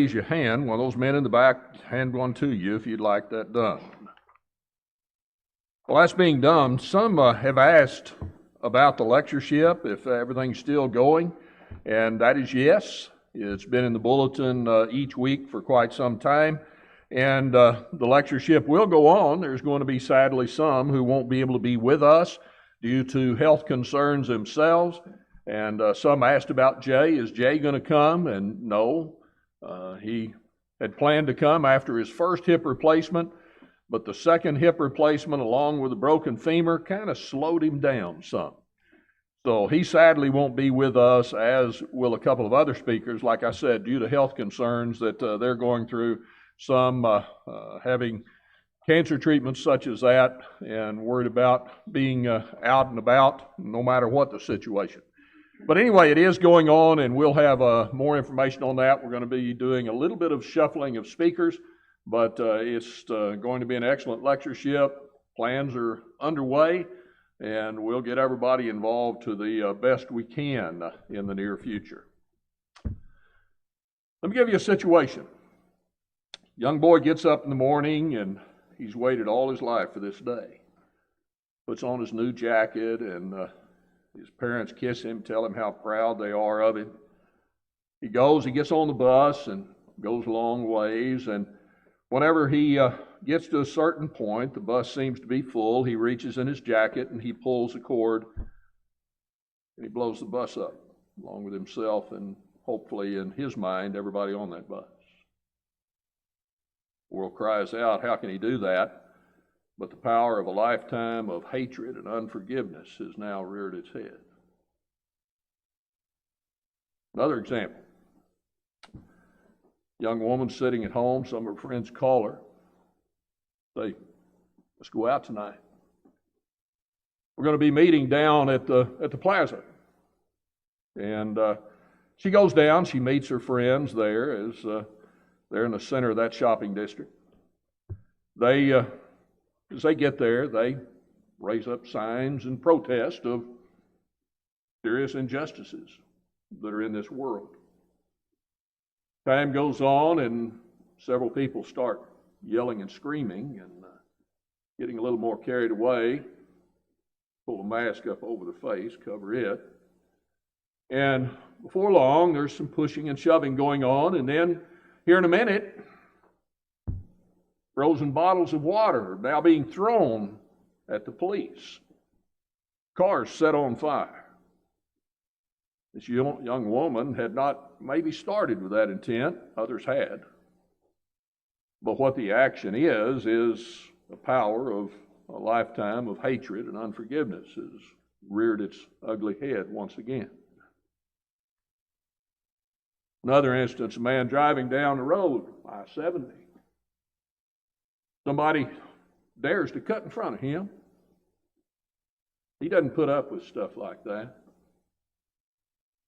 Raise your hand. One of those men in the back, hand one to you if you'd like that done. Well, that's being done. Some have asked about the lectureship, if everything's still going, and that is yes. It's been in the bulletin each week for quite some time, and the lectureship will go on. There's going to be sadly some who won't be able to be with us due to health concerns themselves, and some asked about Jay. Is Jay going to come? And no. He had planned to come after his first hip replacement, but the second hip replacement, along with a broken femur, kind of slowed him down some. So he sadly won't be with us, as will a couple of other speakers, like I said, due to health concerns that they're going through, some having cancer treatments such as that, and worried about being out and about no matter what the situation. But anyway, it is going on, and we'll have more information on that. We're going to be doing a little bit of shuffling of speakers, but it's going to be an excellent lectureship. Plans are underway, and we'll get everybody involved to the best we can in the near future. Let me give you a situation. Young boy gets up in the morning, and he's waited all his life for this day. Puts on his new jacket, and his parents kiss him, tell him how proud they are of him. He gets on the bus and goes a long ways, and whenever he gets to a certain point, the bus seems to be full. He reaches in his jacket and he pulls the cord, and he blows the bus up, along with himself and hopefully, in his mind, everybody on that bus. The world cries out, how can he do that? But the power of a lifetime of hatred and unforgiveness has now reared its head. Another example. Young woman sitting at home, some of her friends call her, say, let's go out tonight. We're going to be meeting down at the plaza. And she goes down, she meets her friends there, as they're in the center of that shopping district. As they get there, they raise up signs and protest of serious injustices that are in this world. Time goes on, and several people start yelling and screaming and getting a little more carried away. Pull a mask up over the face, cover it. And before long, there's some pushing and shoving going on, and then here in a minute, frozen bottles of water are now being thrown at the police. Cars set on fire. This young woman had not maybe started with that intent. Others had. But what the action is the power of a lifetime of hatred and unforgiveness has reared its ugly head once again. Another instance, a man driving down the road, I-70. Somebody dares to cut in front of him. He doesn't put up with stuff like that.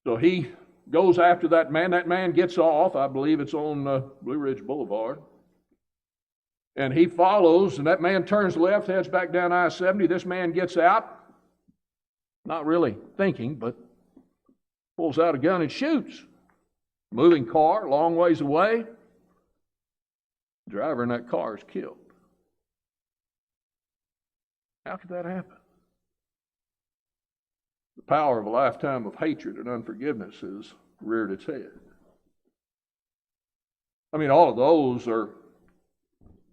So he goes after that man. That man gets off. I believe it's on Blue Ridge Boulevard. And he follows, and that man turns left, heads back down I-70. This man gets out, not really thinking, but pulls out a gun and shoots. Moving car, a long ways away. The driver in that car is killed. How could that happen? The power of a lifetime of hatred and unforgiveness has reared its head. I mean, all of those are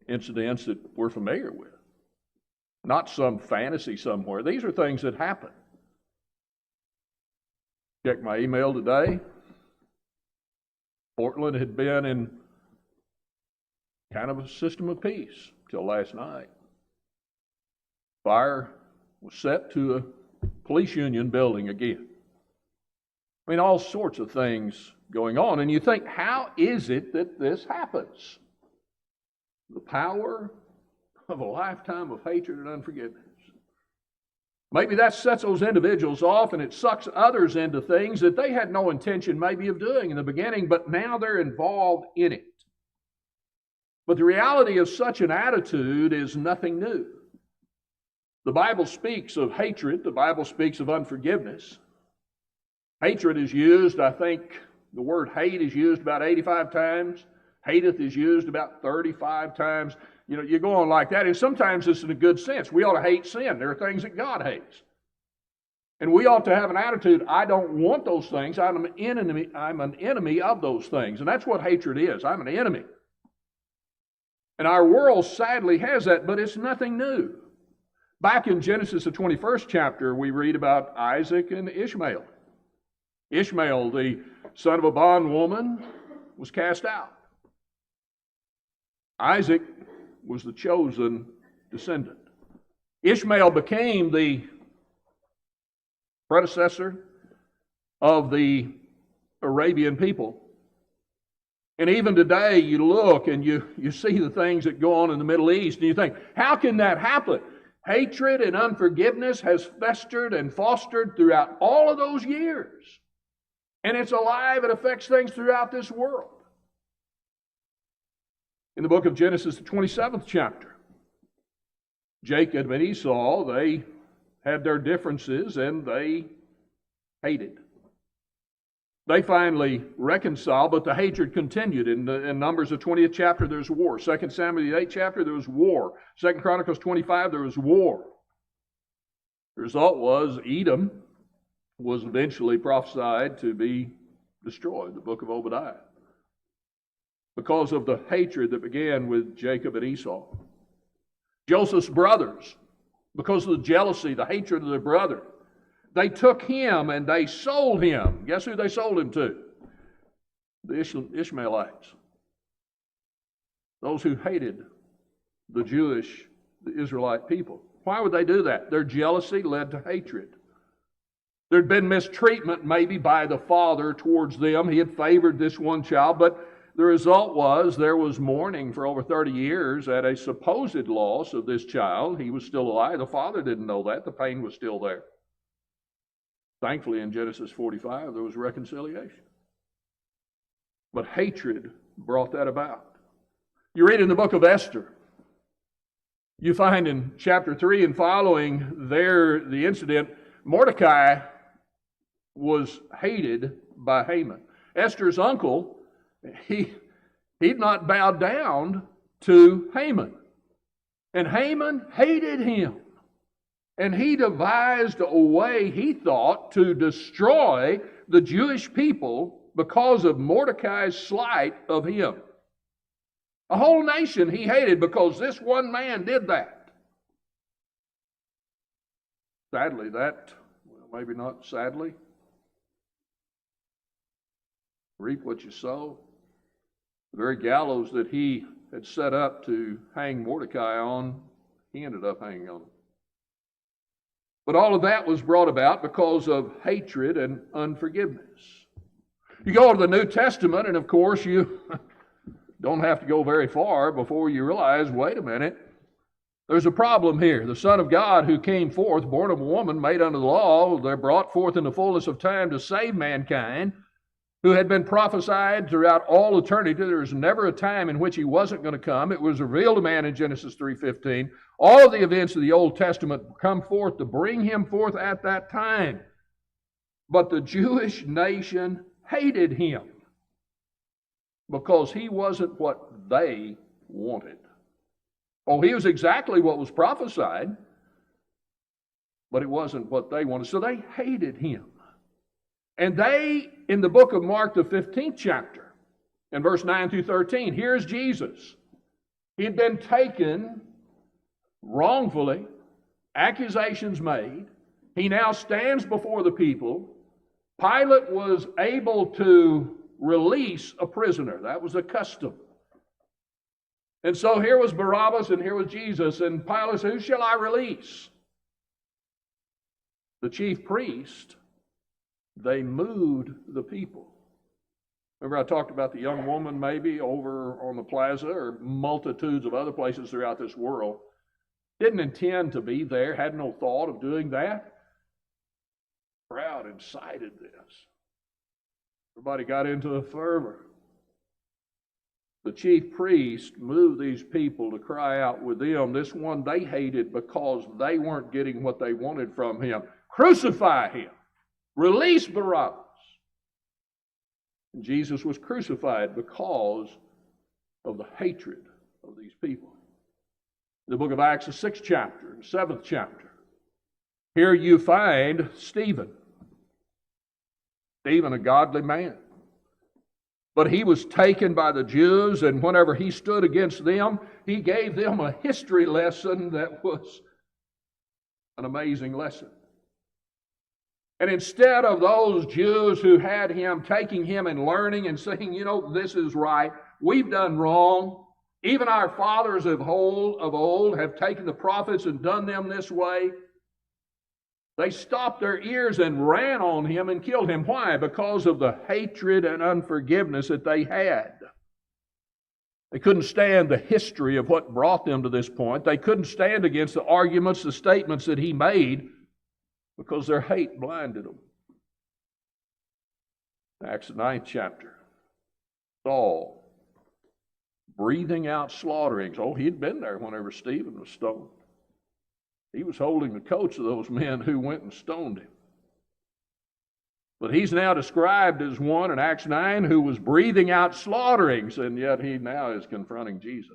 incidents that we're familiar with. Not some fantasy somewhere. These are things that happen. Checked my email today. Portland had been in kind of a system of peace till last night. Fire was set to a police union building again. I mean, all sorts of things going on. And you think, how is it that this happens? The power of a lifetime of hatred and unforgiveness. Maybe that sets those individuals off, and it sucks others into things that they had no intention maybe of doing in the beginning, but now they're involved in it. But the reality of such an attitude is nothing new. The Bible speaks of hatred. The Bible speaks of unforgiveness. Hatred is used, I think, The word hate is used about 85 times. Hateth is used about 35 times. You know, you go on like that, and sometimes it's in a good sense. We ought to hate sin. There are things that God hates. And we ought to have an attitude, I don't want those things. I'm an enemy of those things. And that's what hatred is. I'm an enemy. And our world sadly has that, but it's nothing new. Back in Genesis, the 21st chapter, we read about Isaac and Ishmael. Ishmael, the son of a bondwoman, was cast out. Isaac was the chosen descendant. Ishmael became the predecessor of the Arabian people. And even today, you look and you see the things that go on in the Middle East, and you think, how can that happen? Hatred and unforgiveness has festered and fostered throughout all of those years. And it's alive, it affects things throughout this world. In the book of Genesis, the 27th chapter, Jacob and Esau, they had their differences and they hated. They finally reconciled, but the hatred continued. In Numbers, the 20th chapter, there's war. 2 Samuel, the 8th chapter, there was war. 2 Chronicles 25, there was war. The result was Edom was eventually prophesied to be destroyed, the book of Obadiah, because of the hatred that began with Jacob and Esau. Joseph's brothers, because of the jealousy, the hatred of their brother, they took him and they sold him. Guess who they sold him to? The Ishmaelites. Those who hated the Israelite people. Why would they do that? Their jealousy led to hatred. There'd been mistreatment maybe by the father towards them. He had favored this one child, but the result was there was mourning for over 30 years at a supposed loss of this child. He was still alive. The father didn't know that. The pain was still there. Thankfully, in Genesis 45, there was reconciliation. But hatred brought that about. You read in the book of Esther, you find in chapter 3 and following there the incident, Mordecai was hated by Haman. Esther's uncle, he'd not bowed down to Haman. And Haman hated him. And he devised a way, he thought, to destroy the Jewish people because of Mordecai's slight of him. A whole nation he hated because this one man did that. Sadly, maybe not sadly, reap what you sow. The very gallows that he had set up to hang Mordecai on, he ended up hanging on it. But all of that was brought about because of hatred and unforgiveness. You go to the New Testament, and of course you don't have to go very far before you realize, wait a minute, there's a problem here. The Son of God who came forth, born of a woman, made under the law, they're brought forth in the fullness of time to save mankind, who had been prophesied throughout all eternity. There was never a time in which he wasn't going to come. It was revealed to man in Genesis 3:15. All of the events of the Old Testament come forth to bring him forth at that time. But the Jewish nation hated him because he wasn't what they wanted. Oh, he was exactly what was prophesied, but it wasn't what they wanted. So they hated him. And they, in the book of Mark, the 15th chapter, in verse 9 through 13, here's Jesus. He had been taken wrongfully, accusations made. He now stands before the people. Pilate was able to release a prisoner. That was a custom. And so here was Barabbas and here was Jesus, and Pilate said, who shall I release? The chief priest, they moved the people. Remember I talked about the young woman maybe over on the plaza or multitudes of other places throughout this world. Didn't intend to be there, had no thought of doing that. The crowd incited this. Everybody got into a fervor. The chief priest moved these people to cry out with them. This one they hated because they weren't getting what they wanted from him. Crucify him. Release Barabbas. And Jesus was crucified because of the hatred of these people. The book of Acts, the 6th chapter, the 7th chapter. Here you find Stephen. Stephen, a godly man. But he was taken by the Jews, and whenever he stood against them, he gave them a history lesson that was an amazing lesson. And instead of those Jews who had him, taking him and learning and saying, this is right, we've done wrong. Even our fathers of old have taken the prophets and done them this way. They stopped their ears and ran on him and killed him. Why? Because of the hatred and unforgiveness that they had. They couldn't stand the history of what brought them to this point. They couldn't stand against the arguments, the statements that he made, because their hate blinded them. Acts the 9th chapter. Saul, breathing out slaughterings. Oh, he'd been there whenever Stephen was stoned. He was holding the coats of those men who went and stoned him. But he's now described as one in Acts 9 who was breathing out slaughterings, and yet he now is confronting Jesus.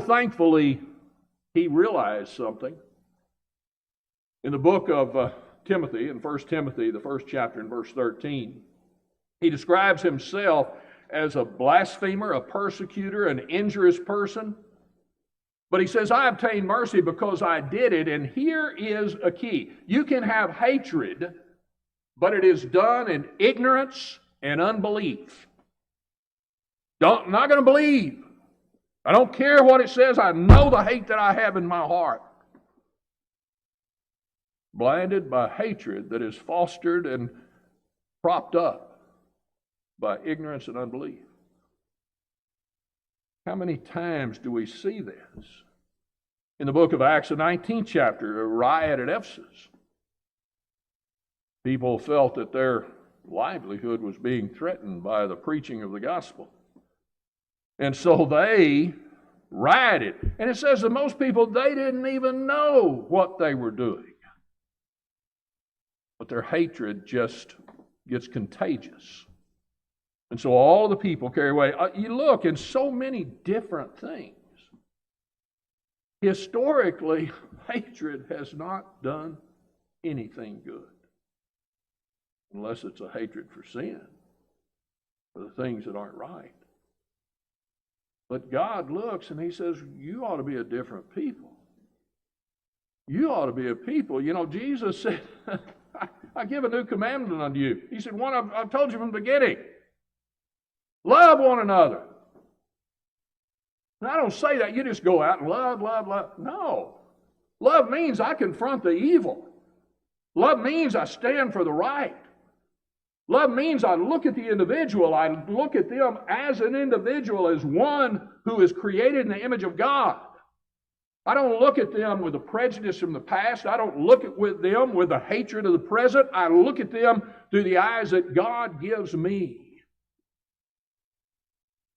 Thankfully, he realized something. In the book of Timothy, in 1 Timothy, the 1st chapter in verse 13, he describes himself as a blasphemer, a persecutor, an injurious person. But he says, I obtained mercy because I did it, and here is a key. You can have hatred, but it is done in ignorance and unbelief. I'm not going to believe. I don't care what it says. I know the hate that I have in my heart. Blinded by hatred that is fostered and propped up by ignorance and unbelief. How many times do we see this? In the book of Acts, the 19th chapter, a riot at Ephesus. People felt that their livelihood was being threatened by the preaching of the gospel. And so they rioted. And it says that most people, they didn't even know what they were doing. But their hatred just gets contagious. And so all the people carry away. You look in so many different things. Historically, hatred has not done anything good. Unless it's a hatred for sin, for the things that aren't right. But God looks and He says, you ought to be a different people. You ought to be a people. Jesus said, I give a new commandment unto you. He said, one I've told you from the beginning. Love one another. And I don't say that you just go out and love. No. Love means I confront the evil. Love means I stand for the right. Love means I look at the individual. I look at them as an individual, as one who is created in the image of God. I don't look at them with a prejudice from the past. I don't look at them with the hatred of the present. I look at them through the eyes that God gives me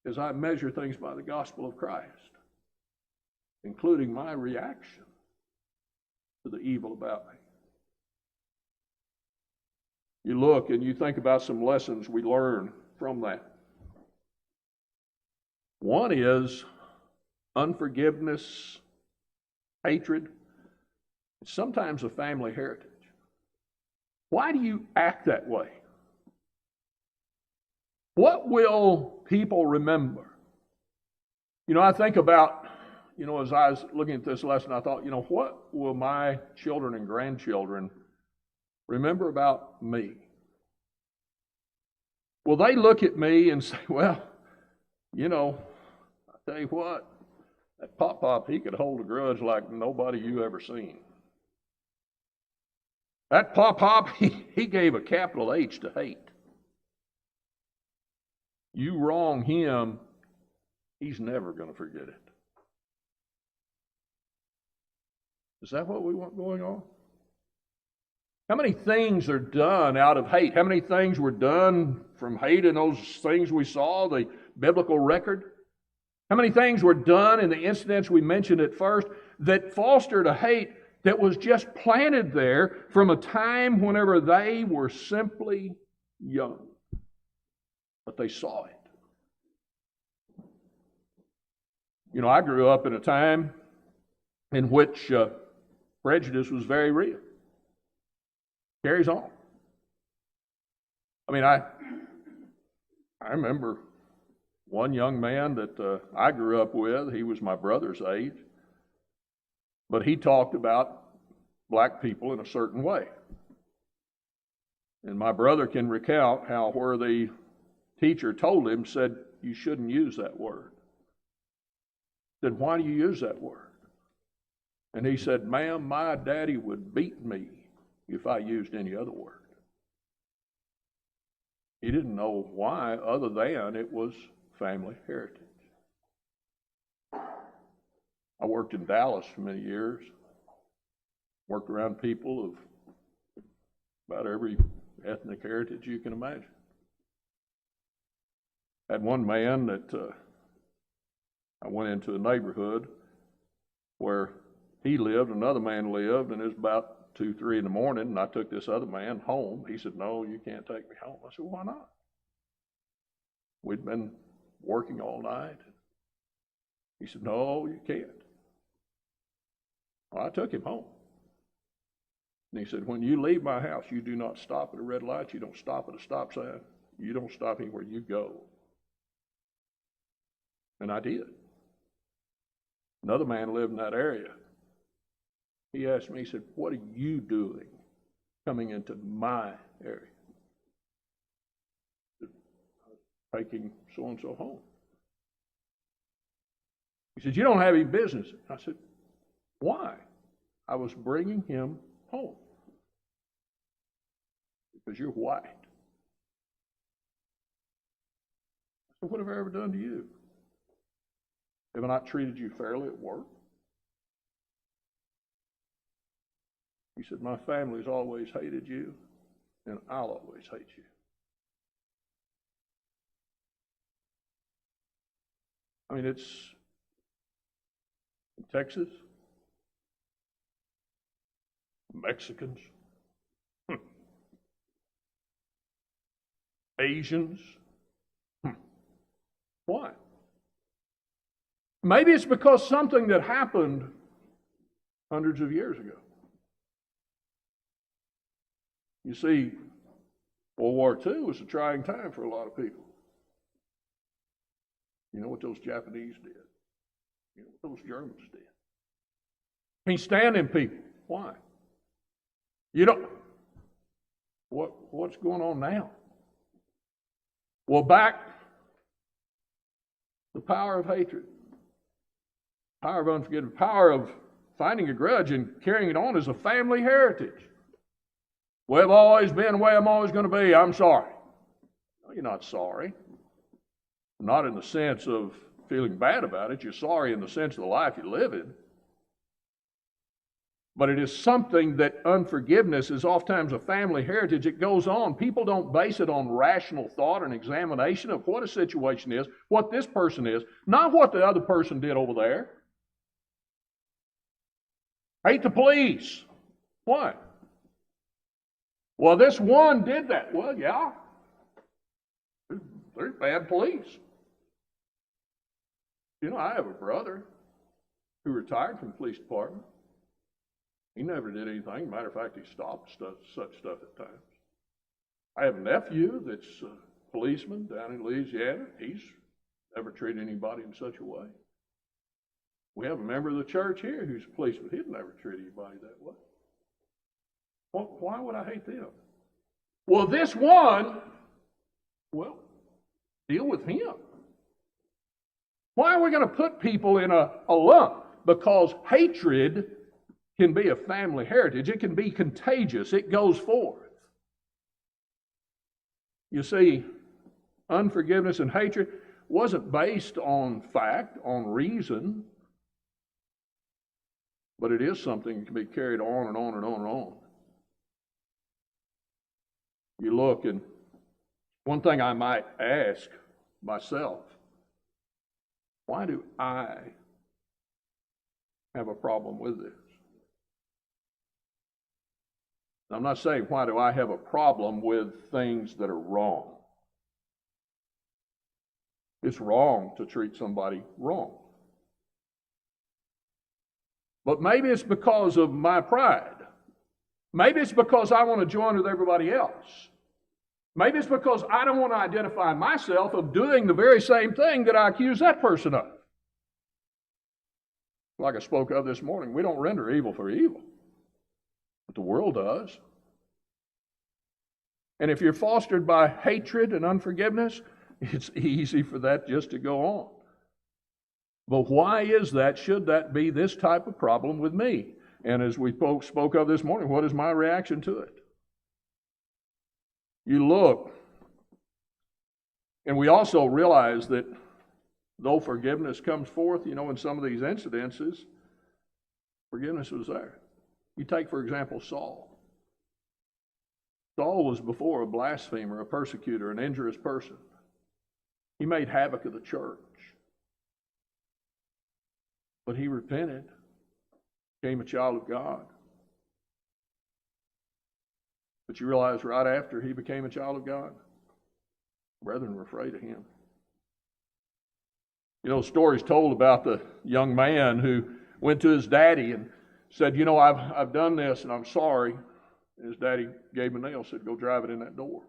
as I measure things by the gospel of Christ, including my reaction to the evil about me. You look and you think about some lessons we learn from that. One is unforgiveness, hatred. It's sometimes a family heritage. Why do you act that way? What will people remember? I think about, as I was looking at this lesson, I thought, what will my children and grandchildren remember about me? Will they look at me and say, well, I tell you what, that Pop, he could hold a grudge like nobody you ever seen. That Pop, he gave a capital H to hate. You wrong him, he's never going to forget it. Is that what we want going on? How many things are done out of hate? How many things were done from hate in those things we saw, the biblical record? How many things were done in the incidents we mentioned at first that fostered a hate that was just planted there from a time whenever they were simply young? but they saw it. You know, I grew up in a time in which prejudice was very real. Carries on. I mean, I remember one young man that I grew up with. He was my brother's age, but he talked about black people in a certain way. And my brother can recount how where the teacher told him, said, you shouldn't use that word. Said, why do you use that word? And he said, ma'am, my daddy would beat me if I used any other word. He didn't know why other than it was family heritage. I worked in Dallas for many years, worked around people of about every ethnic heritage you can imagine. Had one man that I went into a neighborhood where he lived, another man lived, and it was about 2, 3 in the morning, and I took this other man home. He said, no, you can't take me home. I said, why not? We'd been working all night. He said, no, you can't. Well, I took him home. And he said, when you leave my house, you do not stop at a red light. You don't stop at a stop sign. You don't stop anywhere. You go. And I did. Another man lived in that area. He asked me, he said, what are you doing coming into my area? I said, taking so-and-so home. He said, you don't have any business. I said, why? I was bringing him home. Because you're white. I said, what have I ever done to you? Have I not treated you fairly at work? He said, my family's always hated you, and I'll always hate you. I mean, it's in Texas, Mexicans, Asians. Why? Maybe it's because something that happened hundreds of years ago. You see, World War II was a trying time for a lot of people. You know what those Japanese did? You know what those Germans did? Can't stand them people. Why? You don't. What's going on now? Well, back the power of hatred, power of unforgiveness, power of finding a grudge and carrying it on as a family heritage. Well, I've always been the way I'm always going to be. I'm sorry. No, you're not sorry. Not in the sense of feeling bad about it. You're sorry in the sense of the life you live in. But it is something that unforgiveness is oftentimes a family heritage. It goes on. People don't base it on rational thought and examination of what a situation is, what this person is, not what the other person did over there. Hate the police. Why? Well, this one did that. Well, yeah. They're bad police. You know, I have a brother who retired from the police department. He never did anything. Matter of fact, he stopped such stuff at times. I have a nephew that's a policeman down in Louisiana. He's never treated anybody in such a way. We have a member of the church here who's a policeman. He'd never treat anybody that way. Well, why would I hate them? Well, this one, well, deal with him. Why are we going to put people in a lump? Because hatred can be a family heritage. It can be contagious. It goes forth. You see, unforgiveness and hatred wasn't based on fact, on reason, but it is something that can be carried on and on and on and on. You look, and one thing I might ask myself, why do I have a problem with this? I'm not saying why do I have a problem with things that are wrong. It's wrong to treat somebody wrong. But maybe it's because of my pride. Maybe it's because I want to join with everybody else. Maybe it's because I don't want to identify myself of doing the very same thing that I accuse that person of. Like I spoke of this morning, we don't render evil for evil, but the world does. And if you're fostered by hatred and unforgiveness, it's easy for that just to go on. But why is that? Should that be this type of problem with me? And as we spoke of this morning, what is my reaction to it? You look, and we also realize that though forgiveness comes forth, in some of these incidences, forgiveness was there. You take, for example, Saul. Saul was before a blasphemer, a persecutor, an injurious person. He made havoc of the church. But he repented, became a child of God. But you realize right after he became a child of God, brethren were afraid of him. Stories told about the young man who went to his daddy and said, I've done this and I'm sorry. And his daddy gave him a nail, said, go drive it in that door.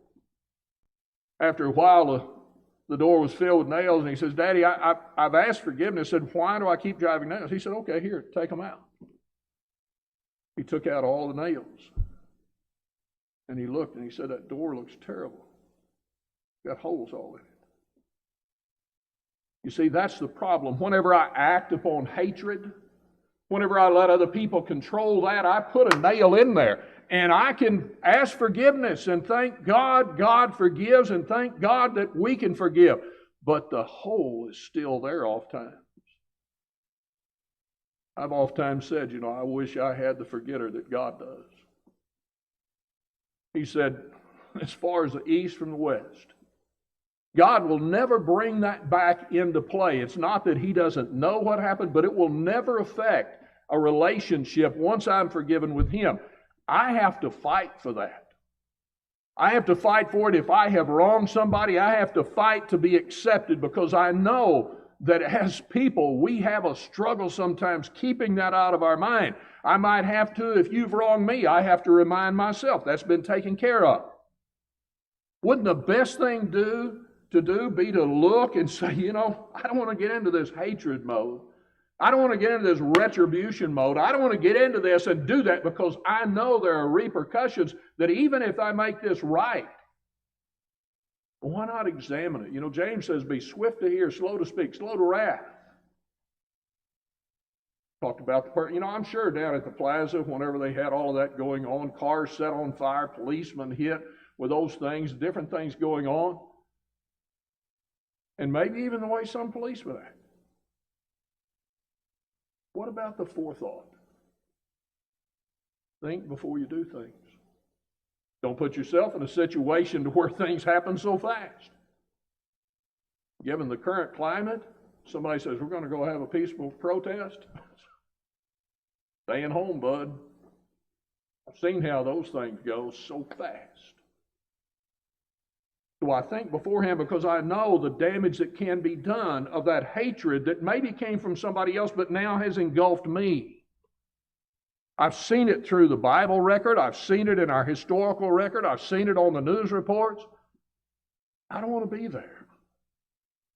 After a while, the door was filled with nails, and he says, Daddy, I've asked forgiveness. I said, why do I keep driving nails? He said, okay, here, take them out. He took out all the nails. And he looked and he said, that door looks terrible. Got holes all in it. You see, that's the problem. Whenever I act upon hatred, whenever I let other people control that, I put a nail in there. And I can ask forgiveness and thank God. God forgives, and thank God that we can forgive. But the hole is still there oftentimes. I've oftentimes said, I wish I had the forgetter that God does. He said, as far as the east from the west, God will never bring that back into play. It's not that He doesn't know what happened, but it will never affect a relationship once I'm forgiven with Him. I have to fight for that. I have to fight for it. If I have wronged somebody, I have to fight to be accepted, because I know that as people, we have a struggle sometimes keeping that out of our mind. I might have to, if you've wronged me, I have to remind myself that's been taken care of. Wouldn't the best thing to do be to look and say, I don't want to get into this hatred mode. I don't want to get into this retribution mode. I don't want to get into this and do that, because I know there are repercussions that even if I make this right, well, why not examine it? James says, be swift to hear, slow to speak, slow to wrath. Talked about I'm sure down at the plaza, whenever they had all of that going on, cars set on fire, policemen hit with those things, different things going on. And maybe even the way some policemen act. What about the forethought? Think before you do things. Don't put yourself in a situation to where things happen so fast. Given the current climate, somebody says, we're going to go have a peaceful protest. Staying home, bud. I've seen how those things go so fast. So I think beforehand, because I know the damage that can be done of that hatred that maybe came from somebody else but now has engulfed me. I've seen it through the Bible record. I've seen it in our historical record. I've seen it on the news reports. I don't want to be there.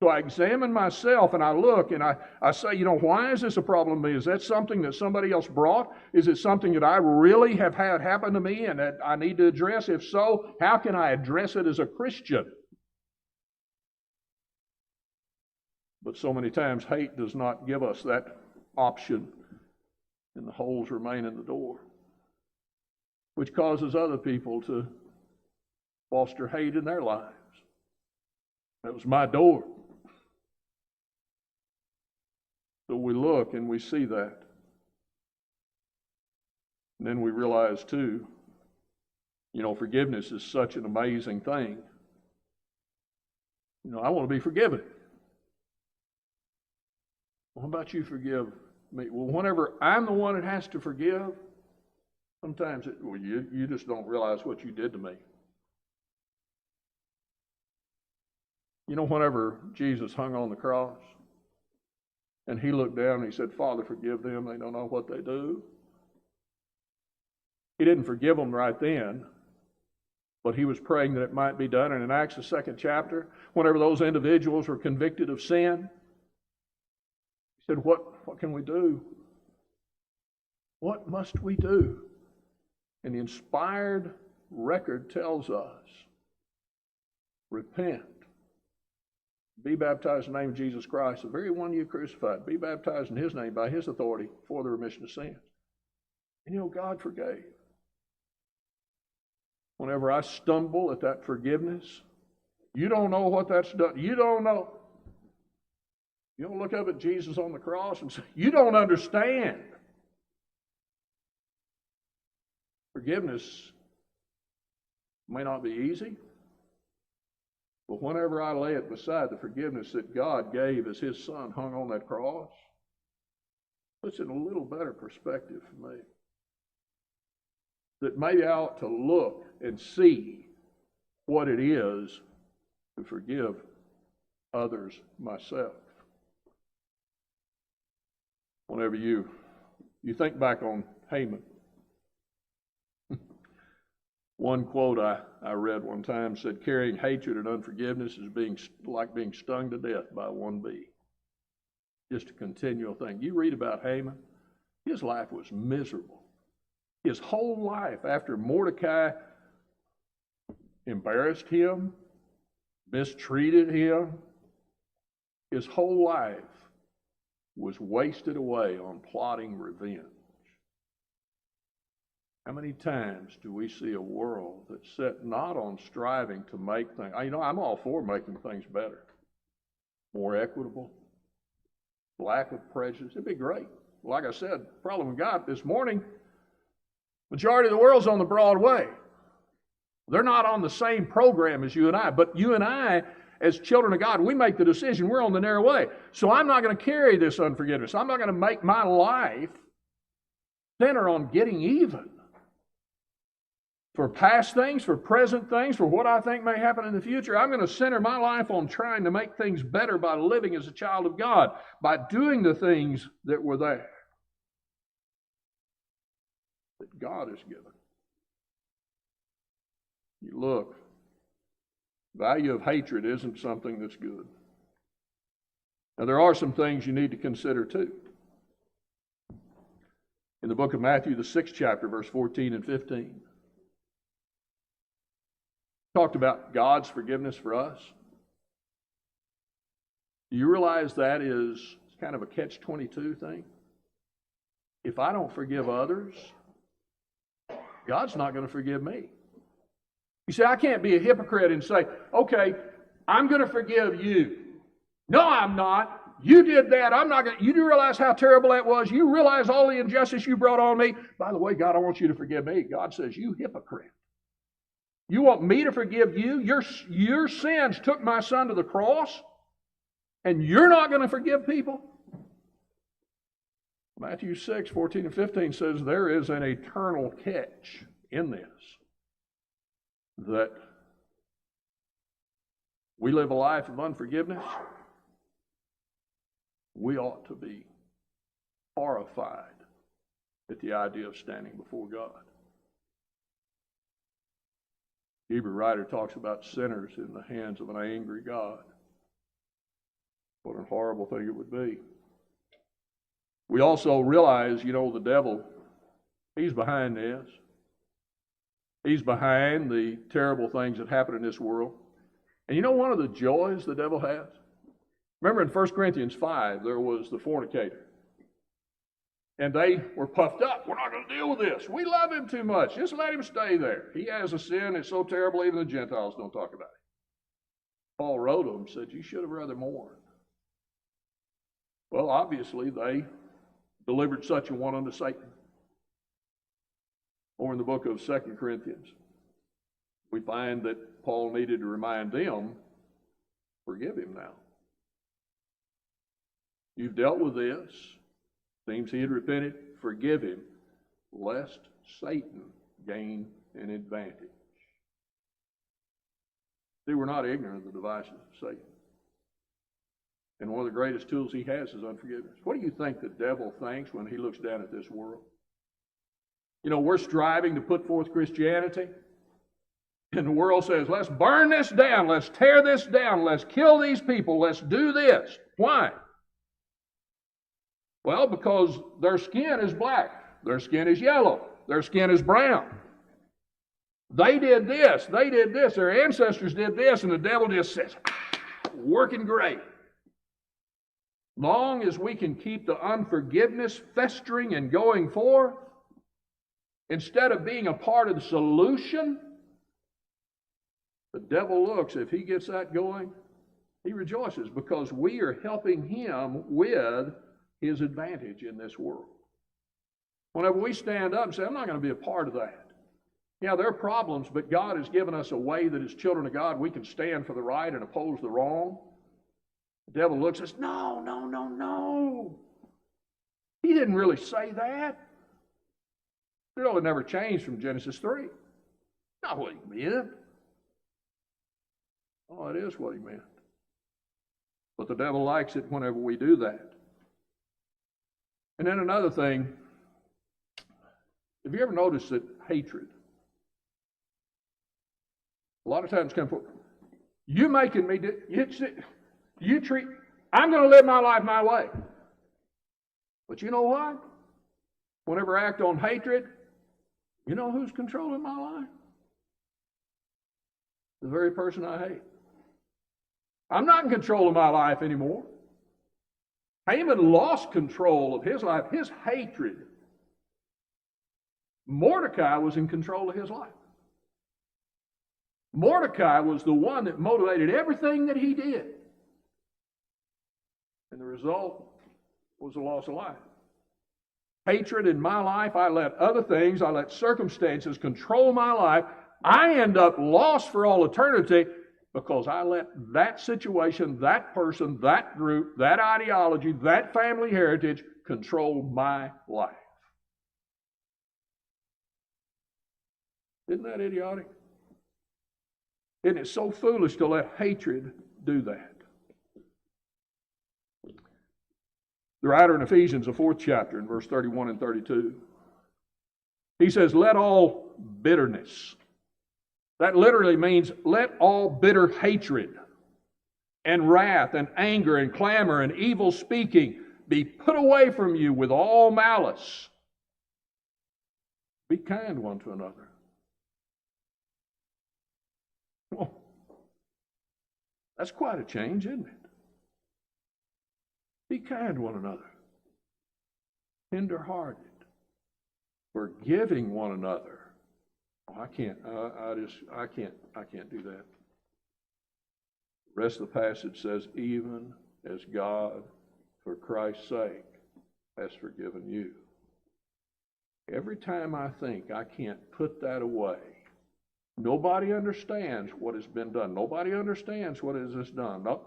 So I examine myself and I look and I say, why is this a problem to me? Is that something that somebody else brought? Is it something that I really have had happen to me and that I need to address? If so, how can I address it as a Christian? But so many times hate does not give us that option, and the holes remain in the door, which causes other people to foster hate in their lives. That was my door. So we look and we see that. And then we realize too, forgiveness is such an amazing thing. I want to be forgiven. Well, how about you forgive me? Well, whenever I'm the one that has to forgive, sometimes you just don't realize what you did to me. You know, whenever Jesus hung on the cross, and he looked down and he said, Father, forgive them, they don't know what they do. He didn't forgive them right then, but he was praying that it might be done. And in Acts, the 2nd chapter, whenever those individuals were convicted of sin, he said, what can we do? What must we do? And the inspired record tells us, repent. Be baptized in the name of Jesus Christ, the very one you crucified. Be baptized in his name by his authority for the remission of sins. And you know, God forgave. Whenever I stumble at that forgiveness, you don't know what that's done. You don't know. You don't look up at Jesus on the cross and say, you don't understand. Forgiveness may not be easy, but whenever I lay it beside the forgiveness that God gave as his son hung on that cross, it puts it in a little better perspective for me. That maybe I ought to look and see what it is to forgive others myself. Whenever you think back on Haman, one quote I read one time said, carrying hatred and unforgiveness is like being stung to death by one bee. Just a continual thing. You read about Haman, his life was miserable. His whole life, after Mordecai embarrassed him, mistreated him, his whole life was wasted away on plotting revenge. How many times do we see a world that's set not on striving to make things, you know, I'm all for making things better, more equitable, lack of prejudice, it'd be great. Like I said, the problem we got this morning, majority of the world's on the broad way. They're not on the same program as you and I, but you and I, as children of God, we make the decision, we're on the narrow way. So I'm not going to carry this unforgiveness. I'm not going to make my life center on getting even. For past things, for present things, for what I think may happen in the future, I'm going to center my life on trying to make things better by living as a child of God, by doing the things that were there, that God has given. You look, value of hatred isn't something that's good. Now, there are some things you need to consider too. In the book of Matthew, the 6th chapter, verse 14 and 15, talked about God's forgiveness for us. Do you realize that is kind of a catch-22 thing? If I don't forgive others, God's not going to forgive me. You see, I can't be a hypocrite and say, okay, I'm going to forgive you. No, I'm not. You did that. I'm not going to. You do realize how terrible that was? You realize all the injustice you brought on me? By the way, God, I want you to forgive me. God says, you hypocrite. You want me to forgive you? Your sins took my son to the cross, and you're not going to forgive people? Matthew 6, 14 and 15 says there is an eternal catch in this, that we live a life of unforgiveness. We ought to be horrified at the idea of standing before God. The Hebrew writer talks about sinners in the hands of an angry God. What a horrible thing it would be. We also realize, the devil, he's behind this. He's behind the terrible things that happen in this world. And one of the joys the devil has? Remember in 1 Corinthians 5, there was the fornicator. And they were puffed up. We're not going to deal with this. We love him too much. Just let him stay there. He has a sin. It's so terrible, even the Gentiles don't talk about it. Paul wrote them, said, you should have rather mourned. Well, obviously, they delivered such a one unto Satan. Or in the book of 2 Corinthians, we find that Paul needed to remind them, forgive him now. You've dealt with this. Seems he had repented. Forgive him, lest Satan gain an advantage. See, we're not ignorant of the devices of Satan. And one of the greatest tools he has is unforgiveness. What do you think the devil thinks when he looks down at this world? You know, we're striving to put forth Christianity, and the world says, let's burn this down, let's tear this down, let's kill these people, let's do this. Why? Well, because their skin is black, their skin is yellow, their skin is brown. They did this, their ancestors did this, and the devil just says, working great. Long as we can keep the unforgiveness festering and going forth, instead of being a part of the solution, the devil looks, if he gets that going, he rejoices because we are helping him with his advantage in this world. Whenever we stand up and say, I'm not going to be a part of that. Yeah, there are problems, but God has given us a way that as children of God, we can stand for the right and oppose the wrong. The devil looks at us, no. He didn't really say that. It really never changed from Genesis 3. Not what he meant. Oh, it is what he meant. But the devil likes it whenever we do that. And then another thing, have you ever noticed that hatred, a lot of times comes from, you making me do, you treat, I'm going to live my life my way. But you know what? Whenever I act on hatred, you know who's controlling my life? The very person I hate. I'm not in control of my life anymore. Haman lost control of his life, his hatred. Mordecai was in control of his life. Mordecai was the one that motivated everything that he did. And the result was the loss of life. Hatred in my life, I let other things, I let circumstances control my life. I end up lost for all eternity because I let that situation, that person, that group, that ideology, that family heritage control my life. Isn't that idiotic? Isn't it so foolish to let hatred do that? The writer in Ephesians, the 4th chapter, in verse 31 and 32, he says, let all bitterness, that literally means let all bitter hatred and wrath and anger and clamor and evil speaking be put away from you with all malice. Be kind one to another. Well, that's quite a change, isn't it? Be kind to one another, tender-hearted, forgiving one another. Oh, I can't do that. The rest of the passage says, even as God, for Christ's sake, has forgiven you. Every time I think I can't put that away, nobody understands what has been done. Nobody understands what is this done. No.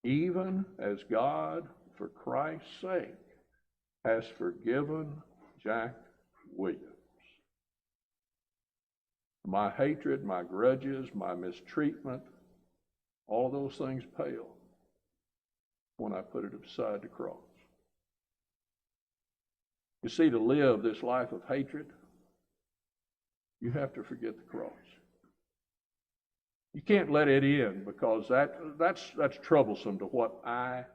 Even as God, for Christ's sake, has forgiven Jack Williams. My hatred, my grudges, my mistreatment, all those things pale when I put it beside the cross. You see, to live this life of hatred, you have to forget the cross. You can't let it in because that's troublesome to what I